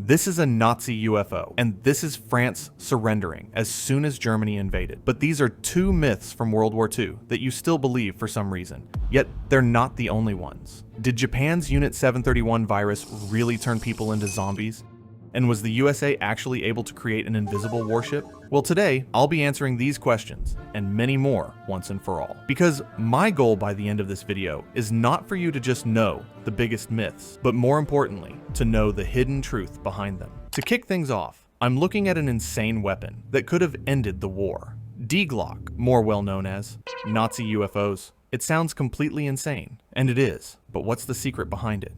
This is a Nazi UFO, and this is France surrendering as soon as Germany invaded. But these are two myths from World War II that you still believe for some reason, yet they're not the only ones. Did Japan's Unit 731 virus really turn people into zombies? And was the USA actually able to create an invisible warship? Well, today, I'll be answering these questions and many more once and for all. Because my goal by the end of this video is not for you to just know the biggest myths, but more importantly, to know the hidden truth behind them. To kick things off, I'm looking at an insane weapon that could have ended the war. D-Glock, more well known as Nazi UFOs. It sounds completely insane, and it is, but what's the secret behind it?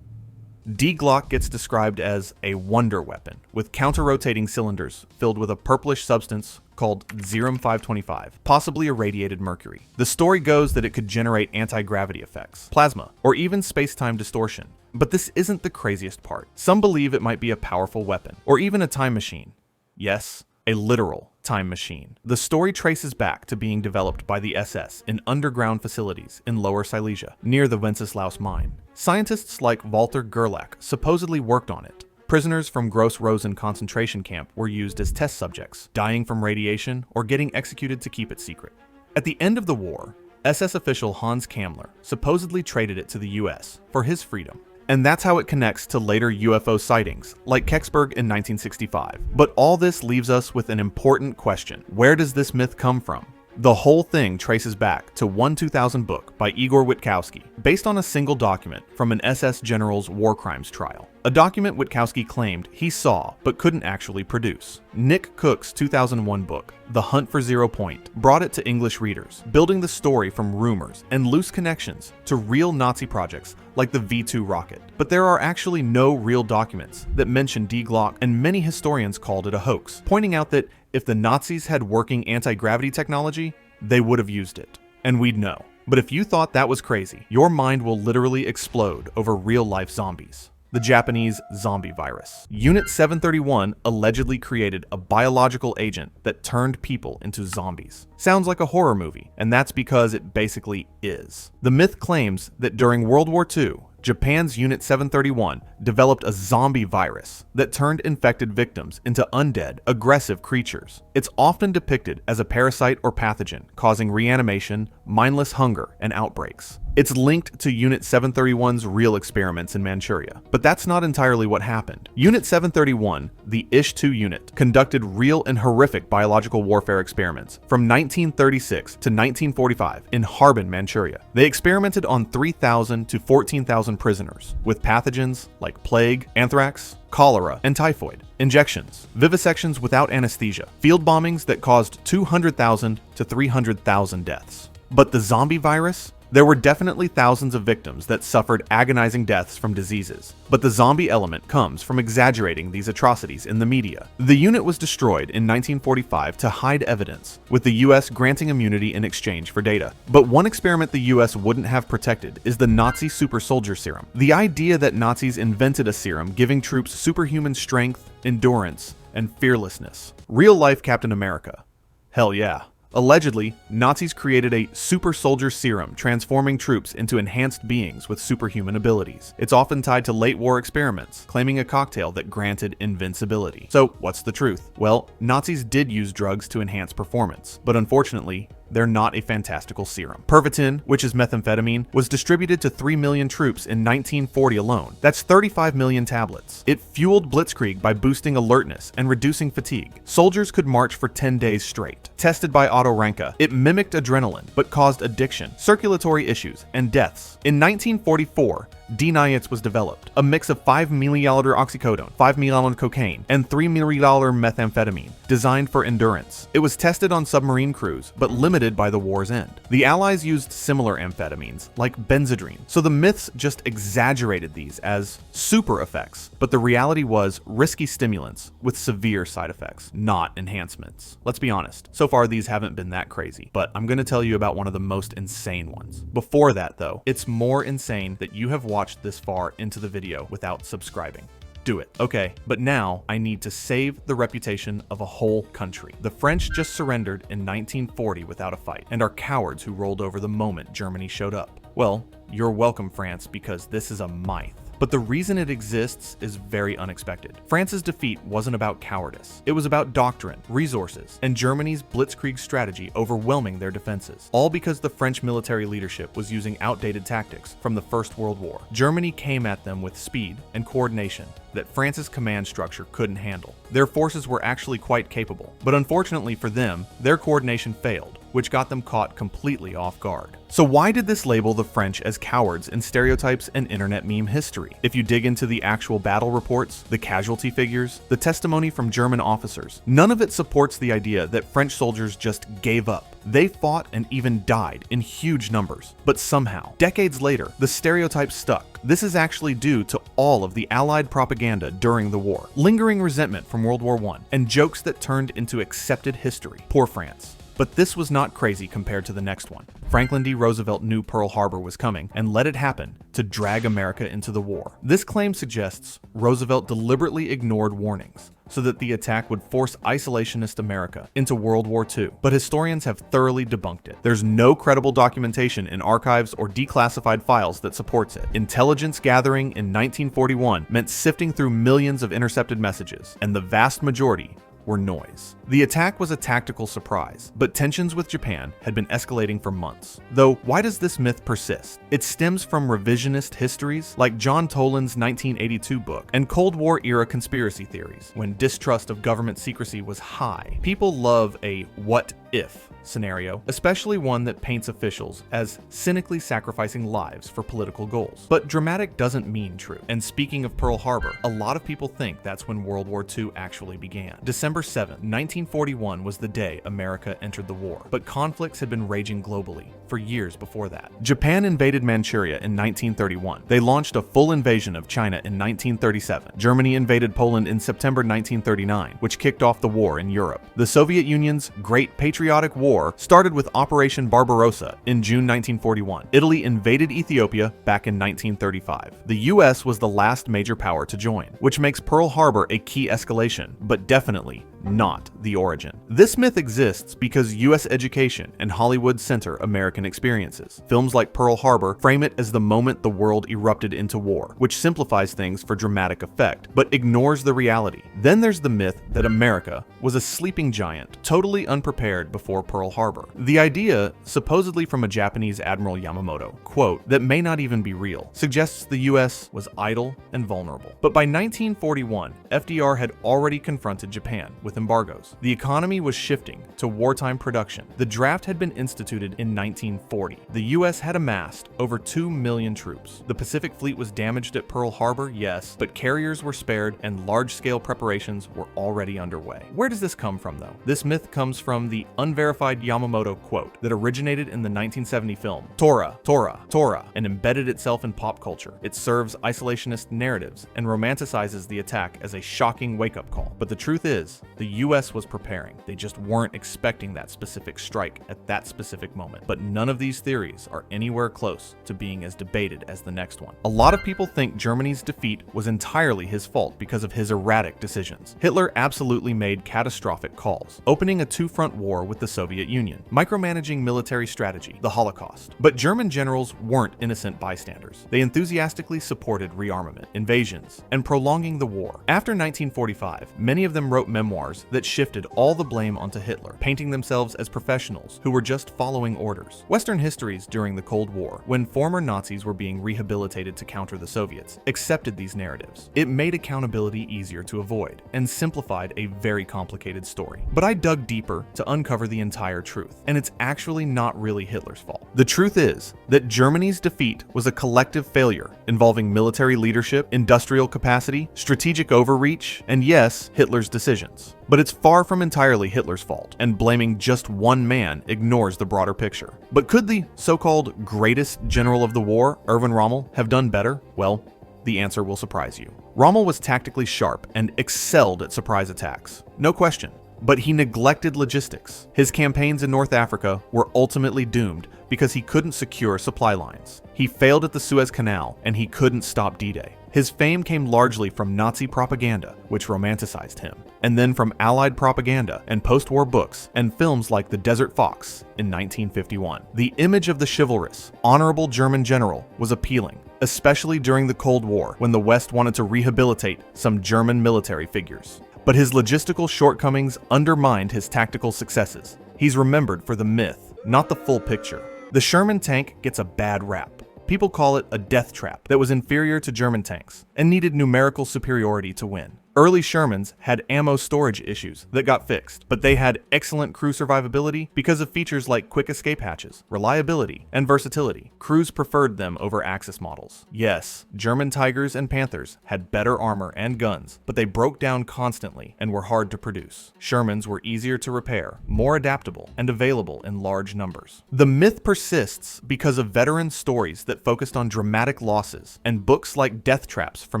D-Glock gets described as a wonder weapon with counter-rotating cylinders filled with a purplish substance called Zerum-525, possibly irradiated mercury. The story goes that it could generate anti-gravity effects, plasma, or even space-time distortion. But this isn't the craziest part. Some believe it might be a powerful weapon, or even a time machine. Yes, a literal time machine. The story traces back to being developed by the SS in underground facilities in Lower Silesia, near the Wenceslaus mine. Scientists like Walter Gerlach supposedly worked on it. Prisoners from Gross Rosen concentration camp were used as test subjects, dying from radiation or getting executed to keep it secret. At the end of the war, SS official Hans Kammler supposedly traded it to the US for his freedom. And that's how it connects to later UFO sightings, like Kecksburg in 1965. But all this leaves us with an important question. Where does this myth come from? The whole thing traces back to one 2000 book by Igor Witkowski, based on a single document from an SS general's war crimes trial. A document Witkowski claimed he saw but couldn't actually produce. Nick Cook's 2001 book, The Hunt for Zero Point, brought it to English readers, building the story from rumors and loose connections to real Nazi projects like the V2 rocket. But there are actually no real documents that mention D-Glock, and many historians called it a hoax, pointing out that if the Nazis had working anti-gravity technology, they would have used it, and we'd know. But if you thought that was crazy, your mind will literally explode over real-life zombies. The Japanese zombie virus. Unit 731 allegedly created a biological agent that turned people into zombies. Sounds like a horror movie, and that's because it basically is. The myth claims that during World War II, Japan's Unit 731 developed a zombie virus that turned infected victims into undead, aggressive creatures. It's often depicted as a parasite or pathogen, causing reanimation, mindless hunger, and outbreaks. It's linked to Unit 731's real experiments in Manchuria, but that's not entirely what happened. Unit 731, the ISH-2 unit, conducted real and horrific biological warfare experiments from 1936 to 1945 in Harbin, Manchuria. They experimented on 3,000 to 14,000 prisoners with pathogens like plague, anthrax, cholera, and typhoid, injections, vivisections without anesthesia, field bombings that caused 200,000 to 300,000 deaths. But the zombie virus? There were definitely thousands of victims that suffered agonizing deaths from diseases, but the zombie element comes from exaggerating these atrocities in the media. The unit was destroyed in 1945 to hide evidence, with the US granting immunity in exchange for data. But one experiment the US wouldn't have protected is the Nazi super soldier serum. The idea that Nazis invented a serum giving troops superhuman strength, endurance, and fearlessness. Real-life Captain America. Hell yeah. Allegedly, Nazis created a super soldier serum, transforming troops into enhanced beings with superhuman abilities. It's often tied to late war experiments, claiming a cocktail that granted invincibility. So, what's the truth? Well, Nazis did use drugs to enhance performance, but unfortunately, they're not a fantastical serum. Pervitin, which is methamphetamine, was distributed to 3 million troops in 1940 alone. That's 35 million tablets. It fueled blitzkrieg by boosting alertness and reducing fatigue. Soldiers could march for 10 days straight. Tested by Otto Ranke, it mimicked adrenaline, but caused addiction, circulatory issues, and deaths. In 1944, D-Niates was developed, a mix of 5 milliliter oxycodone, 5 milliliter cocaine, and 3 milliliter methamphetamine, designed for endurance. It was tested on submarine crews, but limited by the war's end. The Allies used similar amphetamines, like benzodrine, so the myths just exaggerated these as super effects, but the reality was risky stimulants with severe side effects, not enhancements. Let's be honest, so far these haven't been that crazy, but I'm gonna tell you about one of the most insane ones. Before that though, it's more insane that you have watched this far into the video without subscribing. Do it. Okay, but now I need to save the reputation of a whole country. The French just surrendered in 1940 without a fight, and are cowards who rolled over the moment Germany showed up. Well, you're welcome, France, because this is a myth. But the reason it exists is very unexpected. France's defeat wasn't about cowardice. It was about doctrine, resources, and Germany's blitzkrieg strategy overwhelming their defenses, all because the French military leadership was using outdated tactics from the First World War. Germany came at them with speed and coordination that France's command structure couldn't handle. Their forces were actually quite capable, but unfortunately for them, their coordination failed, which got them caught completely off guard. So why did this label the French as cowards in stereotypes and internet meme history? If you dig into the actual battle reports, the casualty figures, the testimony from German officers, none of it supports the idea that French soldiers just gave up. They fought and even died in huge numbers. But somehow, decades later, the stereotype stuck. This is actually due to all of the Allied propaganda during the war, lingering resentment from World War I, and jokes that turned into accepted history. Poor France. But this was not crazy compared to the next one. Franklin D. Roosevelt knew Pearl Harbor was coming and let it happen to drag America into the war. This claim suggests Roosevelt deliberately ignored warnings so that the attack would force isolationist America into World War II. But historians have thoroughly debunked it. There's no credible documentation in archives or declassified files that supports it. Intelligence gathering in 1941 meant sifting through millions of intercepted messages, and the vast majority were noise. The attack was a tactical surprise, but tensions with Japan had been escalating for months. Though, why does this myth persist? It stems from revisionist histories like John Toland's 1982 book and Cold War-era conspiracy theories, when distrust of government secrecy was high. People love a what-if scenario, especially one that paints officials as cynically sacrificing lives for political goals. But dramatic doesn't mean true. And speaking of Pearl Harbor, a lot of people think that's when World War II actually began. December 7, 1941 was the day America entered the war, but conflicts had been raging globally for years before that. Japan invaded Manchuria in 1931. They launched a full invasion of China in 1937. Germany invaded Poland in September 1939, which kicked off the war in Europe. The Soviet Union's Great Patriotic War started with Operation Barbarossa in June 1941. Italy invaded Ethiopia back in 1935. The US was the last major power to join, which makes Pearl Harbor a key escalation, but definitely not the origin. This myth exists because US education and Hollywood center American experiences. Films like Pearl Harbor frame it as the moment the world erupted into war, which simplifies things for dramatic effect, but ignores the reality. Then there's the myth that America was a sleeping giant, totally unprepared before Pearl Harbor. The idea, supposedly from a Japanese Admiral Yamamoto, quote, that may not even be real, suggests the US was idle and vulnerable. But by 1941, FDR had already confronted Japan with embargoes. The economy was shifting to wartime production. The draft had been instituted in 1940. The US had amassed over 2 million troops. The Pacific Fleet was damaged at Pearl Harbor, yes, but carriers were spared and large-scale preparations were already underway. Where does this come from, though? This myth comes from the unverified Yamamoto quote that originated in the 1970 film Tora, Tora, Tora, and embedded itself in pop culture. It serves isolationist narratives and romanticizes the attack as a shocking wake-up call. But the truth is, the US was preparing. They just weren't expecting that specific strike at that specific moment. But none of these theories are anywhere close to being as debated as the next one. A lot of people think Germany's defeat was entirely his fault because of his erratic decisions. Hitler absolutely made catastrophic calls, opening a two-front war with the Soviet Union, micromanaging military strategy, the Holocaust. But German generals weren't innocent bystanders. They enthusiastically supported rearmament, invasions, and prolonging the war. After 1945, many of them wrote memoirs that shifted all the blame onto Hitler, painting themselves as professionals who were just following orders. Western histories during the Cold War, when former Nazis were being rehabilitated to counter the Soviets, accepted these narratives. It made accountability easier to avoid and simplified a very complicated story. But I dug deeper to uncover the entire truth, and it's actually not really Hitler's fault. The truth is that Germany's defeat was a collective failure involving military leadership, industrial capacity, strategic overreach, and yes, Hitler's decisions. But it's far from entirely Hitler's fault, and blaming just one man ignores the broader picture. But could the so-called greatest general of the war, Erwin Rommel, have done better? Well, the answer will surprise you. Rommel was tactically sharp and excelled at surprise attacks. No question. but he neglected logistics. His campaigns in North Africa were ultimately doomed because he couldn't secure supply lines. He failed at the Suez Canal, and he couldn't stop D-Day. His fame came largely from Nazi propaganda, which romanticized him, and then from Allied propaganda and post-war books and films like The Desert Fox in 1951. The image of the chivalrous, honorable German general was appealing, especially during the Cold War when the West wanted to rehabilitate some German military figures. But his logistical shortcomings undermined his tactical successes. He's remembered for the myth, not the full picture. The Sherman tank gets a bad rap. People call it a death trap that was inferior to German tanks and needed numerical superiority to win. Early Shermans had ammo storage issues that got fixed, but they had excellent crew survivability because of features like quick escape hatches, reliability, and versatility. Crews preferred them over Axis models. Yes, German Tigers and Panthers had better armor and guns, but they broke down constantly and were hard to produce. Shermans were easier to repair, more adaptable, and available in large numbers. The myth persists because of veteran stories that focused on dramatic losses and books like Death Traps from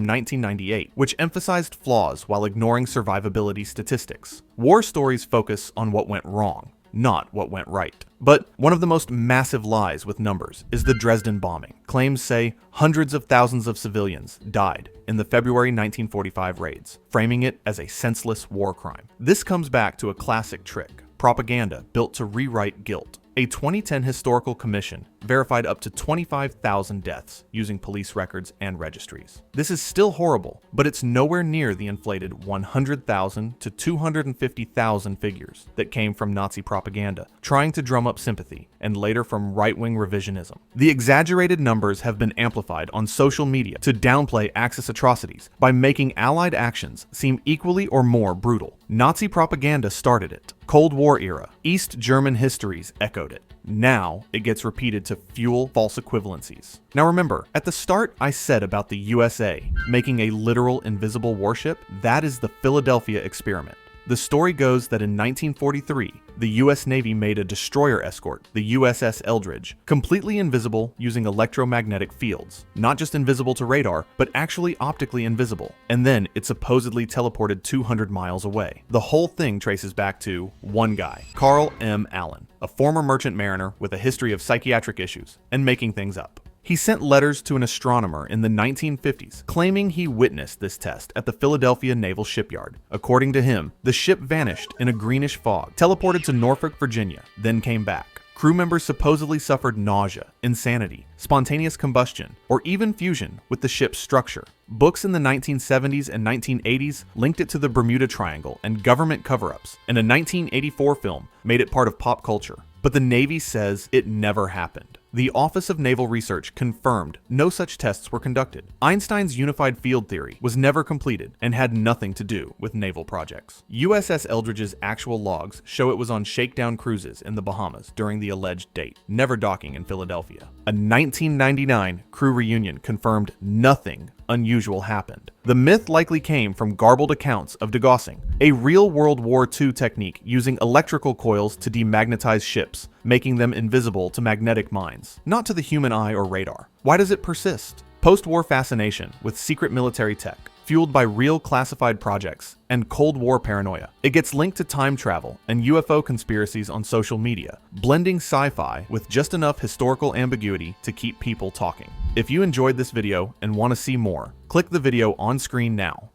1998, which emphasized flaws while ignoring survivability statistics. War stories focus on what went wrong, not what went right. But one of the most massive lies with numbers is the Dresden bombing. Claims say hundreds of thousands of civilians died in the February 1945 raids, framing it as a senseless war crime. This comes back to a classic trick: propaganda built to rewrite guilt. A 2010 historical commission verified up to 25,000 deaths using police records and registries. This is still horrible, but it's nowhere near the inflated 100,000 to 250,000 figures that came from Nazi propaganda, trying to drum up sympathy, and later from right-wing revisionism. The exaggerated numbers have been amplified on social media to downplay Axis atrocities by making Allied actions seem equally or more brutal. Nazi propaganda started it. Cold War era, East German histories echoed it. Now it gets repeated to fuel false equivalencies. Now remember, at the start I said about the USA making a literal invisible warship. That is the Philadelphia experiment. The story goes that in 1943, the US Navy made a destroyer escort, the USS Eldridge, completely invisible using electromagnetic fields. Not just invisible to radar, but actually optically invisible. And then it supposedly teleported 200 miles away. The whole thing traces back to one guy, Carl M. Allen, a former merchant mariner with a history of psychiatric issues and making things up. He sent letters to an astronomer in the 1950s claiming he witnessed this test at the Philadelphia Naval Shipyard. According to him, the ship vanished in a greenish fog, teleported to Norfolk, Virginia, then came back. Crew members supposedly suffered nausea, insanity, spontaneous combustion, or even fusion with the ship's structure. Books in the 1970s and 1980s linked it to the Bermuda Triangle and government cover-ups, and a 1984 film made it part of pop culture. But the Navy says it never happened. The Office of Naval Research confirmed no such tests were conducted. Einstein's unified field theory was never completed and had nothing to do with naval projects. USS Eldridge's actual logs show it was on shakedown cruises in the Bahamas during the alleged date, never docking in Philadelphia. A 1999 crew reunion confirmed nothing unusual happened. The myth likely came from garbled accounts of degaussing, a real World War II technique using electrical coils to demagnetize ships, making them invisible to magnetic mines, not to the human eye or radar. Why does it persist? Post-war fascination with secret military tech, fueled by real classified projects, and Cold War paranoia. It gets linked to time travel and UFO conspiracies on social media, blending sci-fi with just enough historical ambiguity to keep people talking. If you enjoyed this video and want to see more, click the video on screen now.